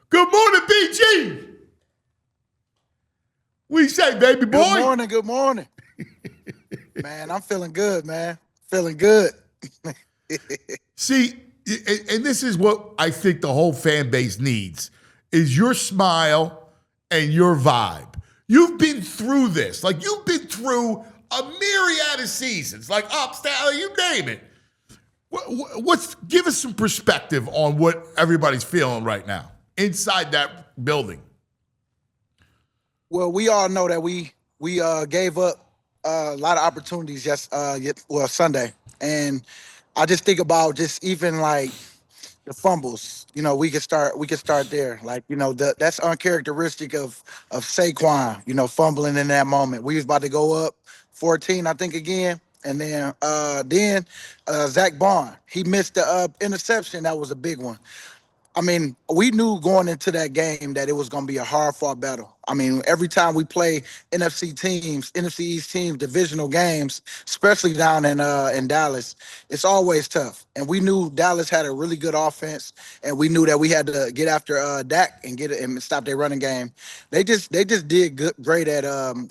Good morning, BG. We say, baby boy. Good morning. Good morning. Man, I'm feeling good, man. Feeling good. See, and this is what I think the whole fan base needs is your smile and your vibe. You've been through this. Like, you've been through a myriad of seasons, like ups, down, you name it. Give us some perspective on what everybody's feeling right now inside that building. Well, we all know that we gave up a lot of opportunities Sunday, and I just think about just even like the fumbles. We could start there. Like that's uncharacteristic of Saquon. Fumbling in that moment. We was about to go up 14, I think again. And then Zach Bond, he missed the interception. That was a big one. I mean, we knew going into that game that it was going to be a hard-fought battle. I mean, every time we play NFC East teams, divisional games, especially down in Dallas, it's always tough. And we knew Dallas had a really good offense, and we knew that we had to get after Dak and get it and stop their running game. They just did great at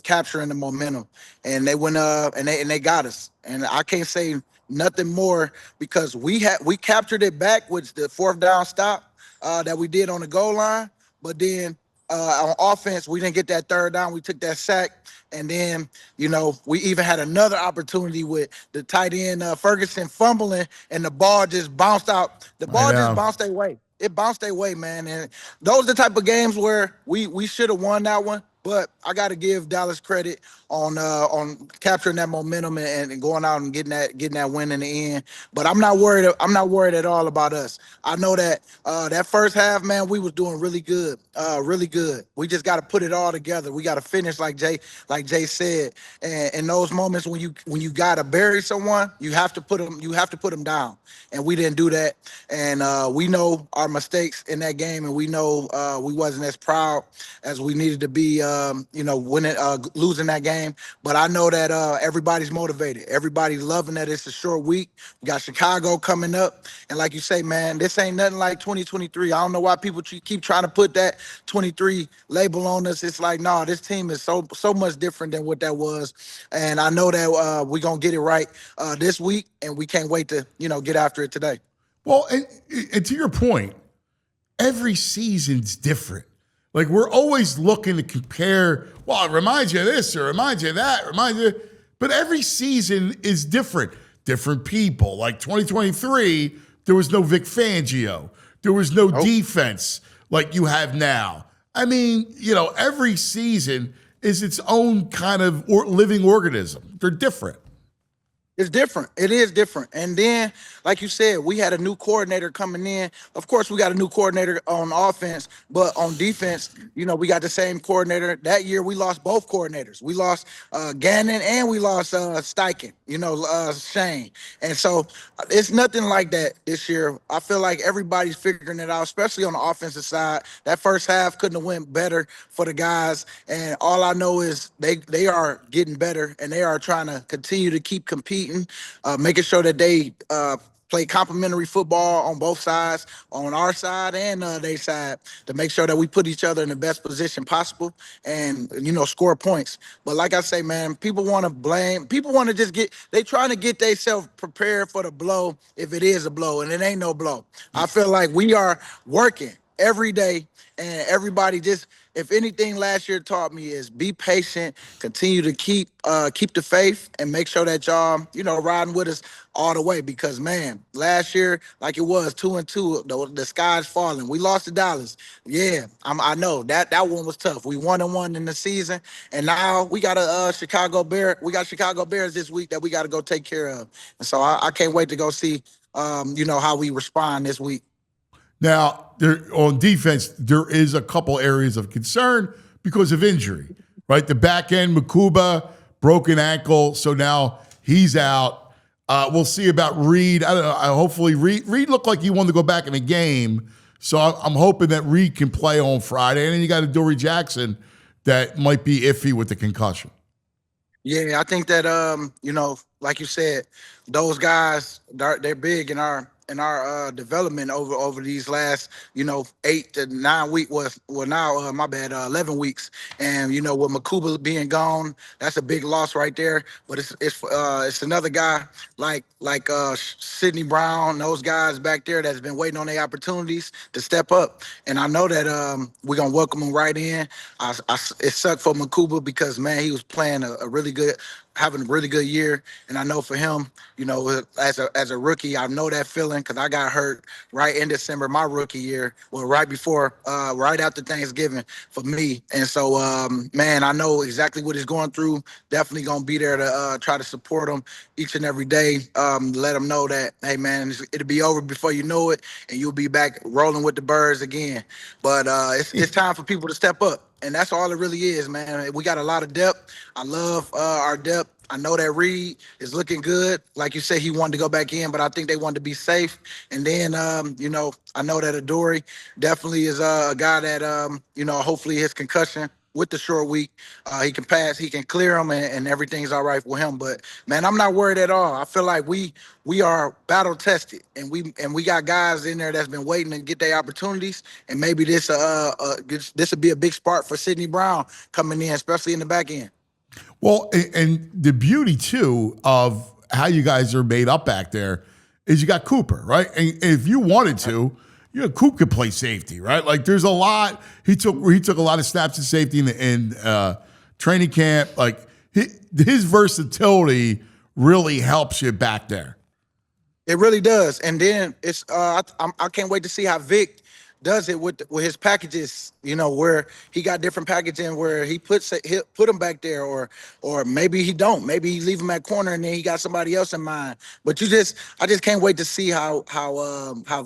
capturing the momentum, and they went and they got us. And I can't say nothing more because we captured it back with the fourth down stop that we did on the goal line. But then on offense, we didn't get that third down. We took that sack. And then, we even had another opportunity with the tight end Ferguson fumbling, and the ball just bounced out. The ball just bounced their way. It bounced their way, man. And those are the type of games where we should have won that one. But I got to give Dallas credit on capturing that momentum and going out and getting that win in the end. But I'm not worried. I'm not worried at all about us. I know that that first half, man, we was doing really good, really good. We just got to put it all together. We got to finish like Jay said. And in those moments when you got to bury someone, you have to put them down. And we didn't do that. And we know our mistakes in that game, and we know we wasn't as proud as we needed to be. Losing that game. But I know that everybody's motivated. Everybody's loving that it's a short week. We got Chicago coming up. And like you say, man, this ain't nothing like 2023. I don't know why people keep trying to put that 23 label on us. It's like, no, this team is so much different than what that was. And I know that we're going to get it right this week, and we can't wait to, get after it today. Well, and to your point, every season's different. Like, we're always looking to compare, well, it reminds you of this or reminds you of that, but every season is different. Different people. Like 2023, there was no Vic Fangio. There was no defense like you have now. I mean, every season is its own kind of living organism. They're different. It's different. It is different. And then, like you said, we had a new coordinator coming in. Of course, we got a new coordinator on offense, but on defense, we got the same coordinator. That year, we lost both coordinators. We lost Gannon and we lost Steichen, Shane. And so it's nothing like that this year. I feel like everybody's figuring it out, especially on the offensive side. That first half couldn't have went better for the guys. And all I know is they are getting better, and they are trying to continue to keep competing. Making sure that they play complementary football on both sides, on our side and their side, to make sure that we put each other in the best position possible and, score points. But like I say, man, people want to blame. People want to they trying to get themselves prepared for the blow if it is a blow, and it ain't no blow. I feel like we are working every day, and everybody just, if anything last year taught me is be patient, continue to keep the faith, and make sure that y'all, riding with us all the way. Because, man, last year, like it was 2-2, the sky's falling. We lost to Dallas. Yeah, I know that one was tough. We 1-1 in the season, and now we got a Chicago Bear. We got Chicago Bears this week that we got to go take care of. And so I can't wait to go see, how we respond this week. Now, on defense, there is a couple areas of concern because of injury, right? The back end, Makuba, broken ankle, so now he's out. We'll see about Reed. I don't know. Hopefully, Reed looked like he wanted to go back in the game, so I'm hoping that Reed can play on Friday. And then you got a Dory Jackson that might be iffy with the concussion. Yeah, I think that like you said, those guys, they're big in our in our development over these last 8 to 9 weeks. Well now my bad 11 weeks. And with Makuba being gone, that's a big loss right there. But it's another guy like Sidney Brown, those guys back there that's been waiting on their opportunities to step up. And I know that we're gonna welcome him right in. It sucked for Makuba because man, he was playing a really good, having a really good year. And I know for him, as a rookie, I know that feeling because I got hurt right in December, my rookie year, well, right before, right after Thanksgiving for me. And so, man, I know exactly what he's going through. Definitely gonna be there to try to support him each and every day. Let him know that, hey, man, it'll be over before you know it, and you'll be back rolling with the birds again. But it's time for people to step up. And that's all it really is, man. We got a lot of depth. I love our depth. I know that Reed is looking good. Like you said, he wanted to go back in, but I think they wanted to be safe. And then, I know that Adoree definitely is a guy that, hopefully his concussion with the short week, he can pass, he can clear them, and everything's all right with him. But man, I'm not worried at all. I feel like we are battle tested, and we got guys in there that's been waiting to get their opportunities. And maybe this will be a big spark for Sidney Brown coming in, especially in the back end. Well, and the beauty too of how you guys are made up back there is you got Cooper, right? And if you wanted to, Coop could play safety, right? Like there's a lot. He took a lot of snaps of safety in training camp. Like his versatility really helps you back there. It really does. And then it's I can't wait to see how Vic does it with his packages, where he got different packaging where he put him back there, or maybe he don't. Maybe he leave him at corner and then he got somebody else in mind. But I just can't wait to see how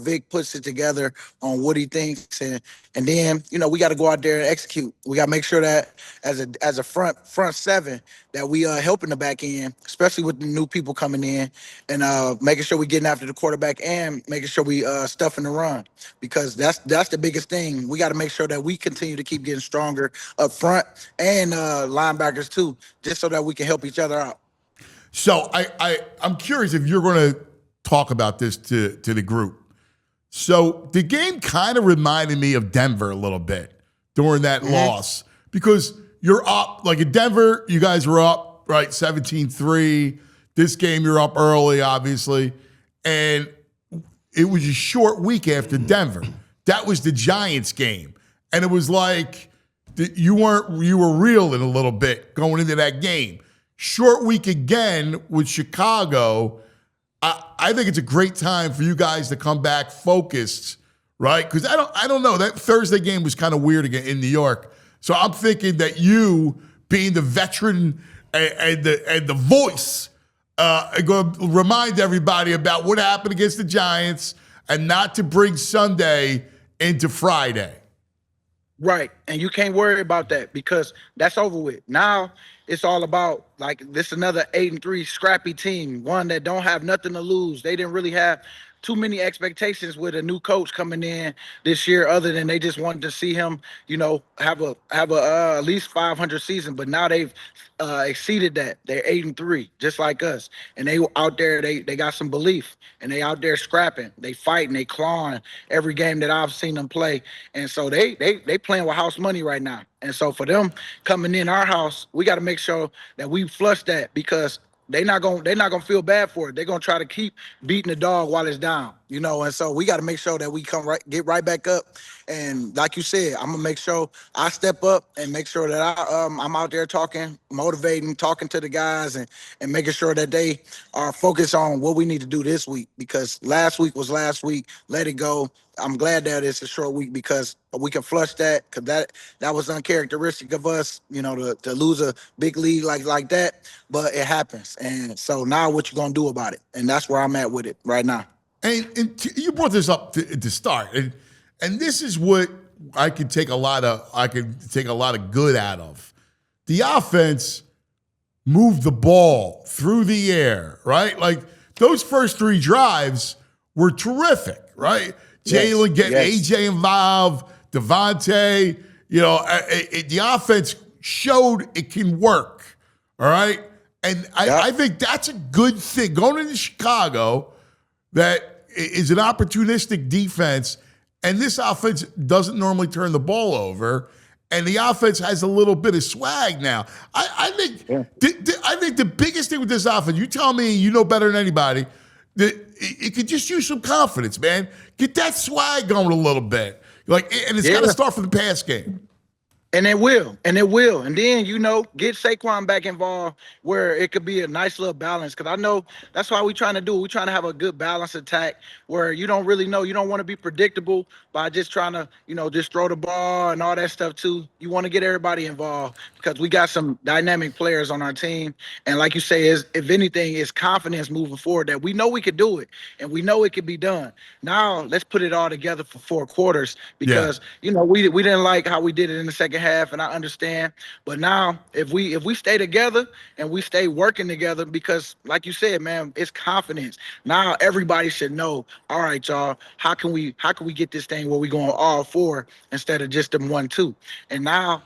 Vic puts it together on what he thinks, and then we got to go out there and execute. We got to make sure that as a front seven that we helping the back end, especially with the new people coming in, and making sure we getting after the quarterback and making sure we stuffing the run, because that's the biggest thing. We got to make sure that we continue to keep getting stronger up front and linebackers too, just so that we can help each other out. So I'm curious if you're going to talk about this to the group. So the game kind of reminded me of Denver a little bit during that loss, because you're up, like in Denver, you guys were up, right, 17-3. This game, you're up early, obviously. And it was a short week after Denver. That was the Giants game. And it was like you were reeling a little bit going into that game. Short week again with Chicago. I think it's a great time for you guys to come back focused, right? Because I don't know. That Thursday game was kind of weird again in New York. So I'm thinking that you, being the veteran and the voice, are going to remind everybody about what happened against the Giants and not to bring Sunday into Friday. Right. And you can't worry about that because that's over with. Now it's all about, like, this another 8-3 scrappy team, one that don't have nothing to lose. They didn't really have too many expectations with a new coach coming in this year, other than they just wanted to see him, have a at least 500 season. But now they've exceeded that. They're 8-3, just like us. And they out there, they got some belief, and they out there scrapping, they fighting, they clawing every game that I've seen them play. And so they playing with house money right now. And so for them coming in our house, we got to make sure that we flush that, because they're not gonna feel bad for it. They're gonna try to keep beating the dog while it's down, And so we got to make sure that we get right back up. And like you said, I'm gonna make sure I step up and make sure that I'm out there talking, motivating, talking to the guys, and making sure that they are focused on what we need to do this week. Because last week was last week. Let it go. I'm glad that it's a short week because we can flush that, because that was uncharacteristic of us, to lose a big lead like that. But it happens. And so now what you going to do about it? And that's where I'm at with it right now. And you brought this up to start. And this is what I could take a lot of good out of. The offense moved the ball through the air, right? Like those first three drives were terrific, right? Jalen getting AJ involved, Devontae, the offense showed it can work, all right? And I think that's a good thing. Going into Chicago, that is an opportunistic defense, and this offense doesn't normally turn the ball over, and the offense has a little bit of swag now. I think I think the biggest thing with this offense, you tell me, you know better than anybody, that it could just use some confidence, man. Get that swag going a little bit, and it's got to start from the pass game. And it will. And it will. And then, get Saquon back involved where it could be a nice little balance. Because I know that's why we're trying to do it. We're trying to have a good balanced attack where you don't really know. You don't want to be predictable by just trying to, just throw the ball and all that stuff too. You want to get everybody involved because we got some dynamic players on our team. And like you say, if anything, is confidence moving forward that we know we could do it and we know it could be done. Now, let's put it all together for 4 quarters because, we didn't like how we did it in the second half, and I understand. But now, if we stay together and we stay working together, because like you said, man, it's confidence. Now everybody should know. All right, y'all. How can we get this thing where we going all 4 instead of just them 1-2? And now,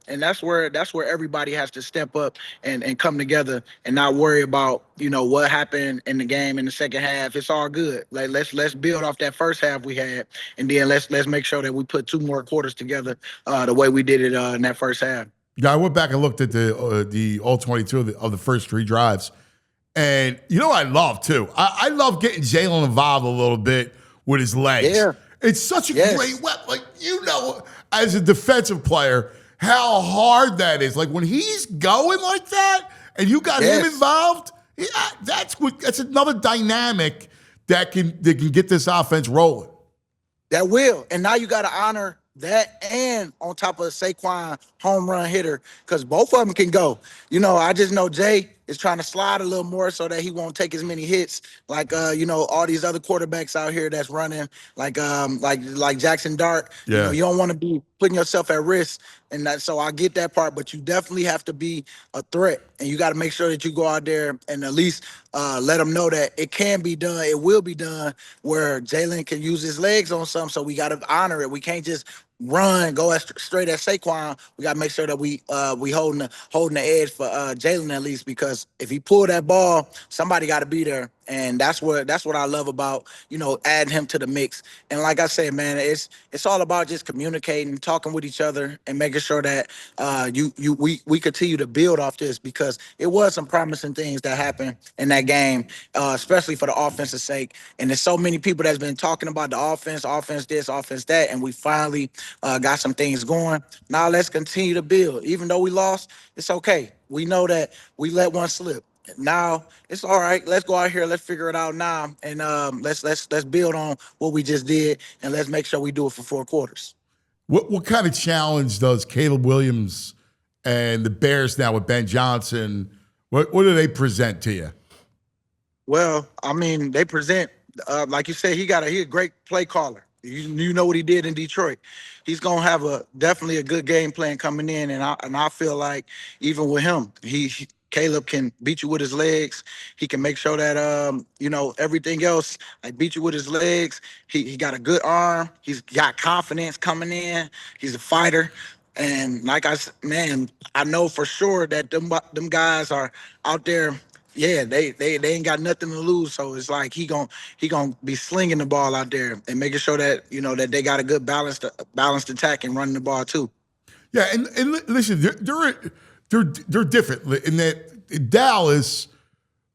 and that's where everybody has to step up and come together and not worry about what happened in the game in the second half. It's all good. Like let's build off that first half we had, and then let's make sure that we put 2 more quarters together the way we did it in that first half. Yeah, I went back and looked at the all 22 of the first 3 drives, and what I love too. I love getting Jalen involved a little bit with his legs. Yeah. It's such a great weapon. As a defensive player, how hard that is. Like when he's going like that, and you got him involved, that's another dynamic that can get this offense rolling. That will. And now you got to honor that, and on top of Saquon home run hitter, because both of them can go. I just know Jay is trying to slide a little more so that he won't take as many hits like all these other quarterbacks out here that's running like Jackson Dart. Yeah. You don't want to be putting yourself at risk, and so I get that part, but you definitely have to be a threat, and you got to make sure that you go out there and at least let them know that it can be done, it will be done, where Jalen can use his legs on something. So we got to honor it. We can't just go straight at Saquon. We got to make sure that we holding the edge for Jalen at least, because if he pull that ball, somebody got to be there. And that's what I love about, adding him to the mix. And like I said, man, it's all about just communicating, talking with each other, and making sure that we continue to build off this, because it was some promising things that happened in that game, especially for the offensive sake. And there's so many people that's been talking about the offense this, offense that, and we finally got some things going. Now let's continue to build. Even though we lost, it's okay. We know that we let one slip. Now it's all right. Let's go out here. Let's figure it out now, and let's build on what we just did, and let's make sure we do it for 4 quarters. What kind of challenge does Caleb Williams and the Bears now with Ben Johnson? What do they present to you? Well, I mean, they present like you said. He a great play caller. You know what he did in Detroit. He's gonna have definitely a good game plan coming in, and I feel like even with him, Caleb can beat you with his legs. He can make sure that everything else, like beat you with his legs. He got a good arm. He's got confidence coming in. He's a fighter. And like I said, man, I know for sure that them guys are out there. Yeah, they ain't got nothing to lose. So it's like he gonna be slinging the ball out there and making sure that that they got a good balanced attack and running the ball too. Yeah, and listen, they're different in that Dallas,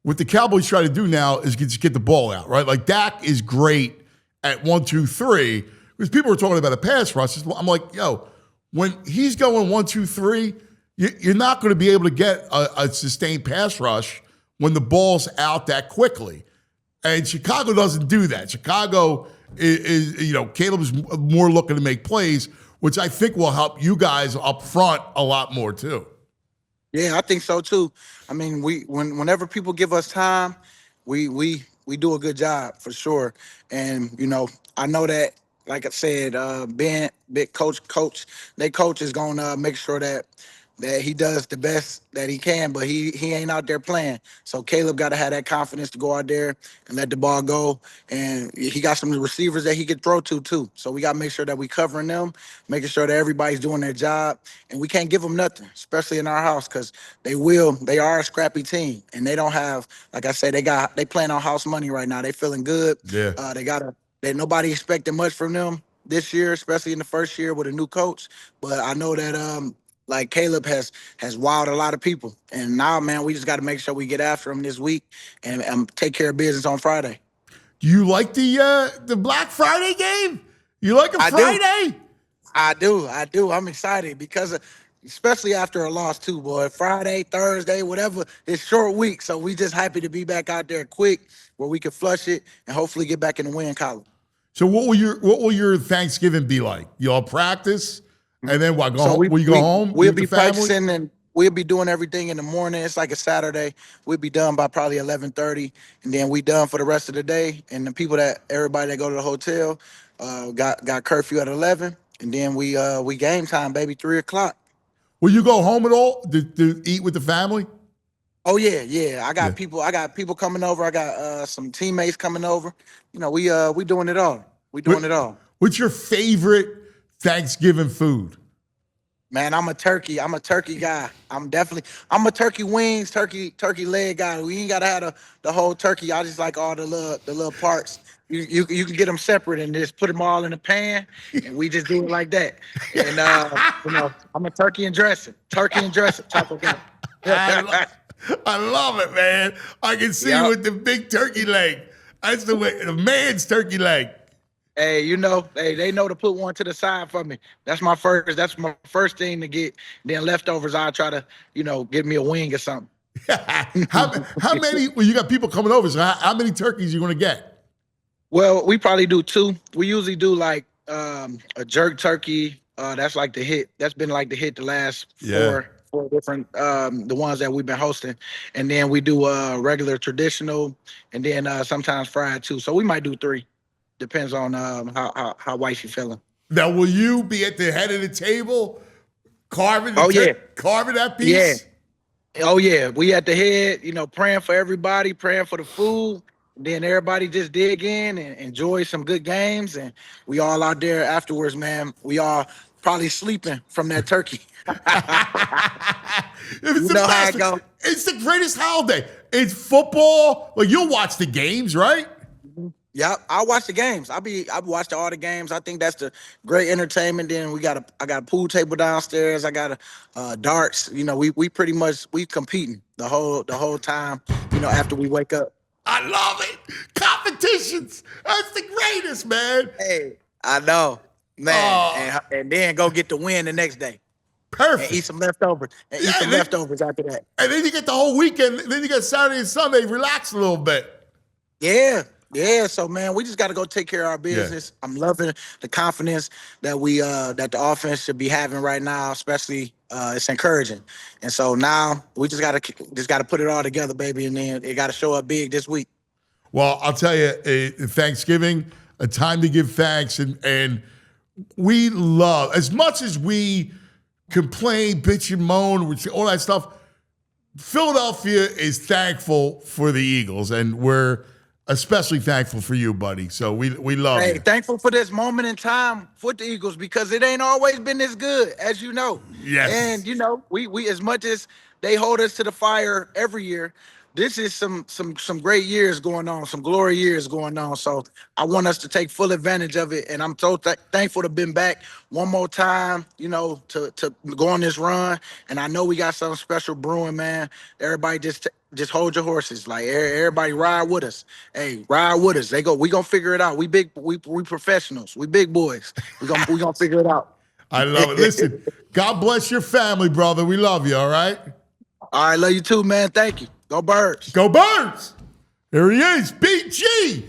what the Cowboys try to do now is just get the ball out, right? Like Dak is great at 1, 2, 3. Because people are talking about a pass rush. I'm like, when he's going 1, 2, 3, you're not going to be able to get a sustained pass rush when the ball's out that quickly. And Chicago doesn't do that. Chicago is Caleb is more looking to make plays, which I think will help you guys up front a lot more too. Yeah, I think so too. I mean, whenever people give us time, we do a good job for sure. And I know that, like I said, Ben, big coach, their coach is gonna make sure that that he does the best that he can, but he ain't out there playing. So Caleb got to have that confidence to go out there and let the ball go. And he got some receivers that he could throw to too. So we got to make sure that we covering them, making sure that everybody's doing their job, and we can't give them nothing, especially in our house, because they will. They are a scrappy team, and they don't have, like I said, they playing on house money right now. They feeling good. Yeah. They nobody expecting much from them this year, especially in the first year with a new coach. But I know that like Caleb has wowed a lot of people, and now man, we just got to make sure we get after him this week and take care of business on Friday. Do you like the Black Friday game? You like a I do. Friday? I do. I'm excited because especially after a loss too, boy. Friday, Thursday, whatever. It's short week, so we just happy to be back out there quick where we can flush it and hopefully get back in the win column. So what will your Thanksgiving be like? You all practice, and then what? Will you go home? We'll Eat be with the family? practicing and we'll be doing everything in the morning. It's like a Saturday. We'll be done by probably 11:30, and then we done for the rest of the day. And the people everybody that go to the hotel, got curfew at 11, and then we game time, baby, 3 o'clock. Will you go home at all to eat with the family? Oh yeah. I got Yeah. people coming over. I got some teammates coming over. You know, we doing it all. We What- doing it all. What's your favorite Thanksgiving food? Man, I'm a turkey guy. I'm a turkey wings, turkey leg guy. We ain't gotta have the whole turkey. I just like all the little parts. You can get them separate and just put them all in a pan, and we just do it like that. And I'm a turkey and dressing type of guy. I love it, man. I can see you Yep. with the big turkey leg. That's the way the man's turkey leg. Hey, they know to put one to the side for me. That's my first thing to get. Then leftovers, I'll try to, give me a wing or something. how many? Well, you got people coming over. So how many turkeys you going to get? Well, we probably do two. We usually do like a jerk turkey. That's like the hit. That's been like the hit the last four different the ones that we've been hosting. And then we do regular traditional, and then sometimes fried too. So we might do three. Depends on how white you feeling. Now, will you be at the head of the table carving? Carving that piece. Yeah. Oh yeah, we at the head, praying for everybody, praying for the food. Then everybody just dig in and enjoy some good games, and we all out there afterwards, man. We all probably sleeping from that turkey. It's the know how best. it go. It's the greatest holiday. It's football. Like you'll watch the games, right? Yeah, I watch the games. I've watched all the games. I think that's the great entertainment. Then I got a pool table downstairs. I got a darts. We pretty much competing the whole time. After we wake up. I love it. Competitions. That's the greatest, man. Hey, I know, man, and then go get the win the next day. Perfect. And eat some leftovers. And eat some leftovers after that. And then you get the whole weekend. Then you get Saturday and Sunday. Relax a little bit. Yeah. So man, we just got to go take care of our business. Yeah. I'm loving the confidence that that the offense should be having right now, especially it's encouraging. And so now we just got to put it all together, baby, and then it got to show up big this week. Well, I'll tell you, Thanksgiving, a time to give thanks, and we love as much as we complain, bitch and moan, all that stuff. Philadelphia is thankful for the Eagles, and we're especially thankful for you, buddy. So we love you. Thankful for this moment in time with the Eagles because it ain't always been this good, as you know. Yes. And we as much as they hold us to the fire every year, this is some great years going on, some glory years going on. So I want us to take full advantage of it, and I'm so thankful to been back one more time. To go on this run, and I know we got something special brewing, man. Everybody just hold your horses. Like everybody ride with us. Hey, ride with us. We gonna figure it out. We professionals. We big boys. We gonna figure it out. I love it. Listen, God bless your family, brother. We love you. All right. All right, love you too, man. Thank you. Go Birds. Go Birds. There he is, BG.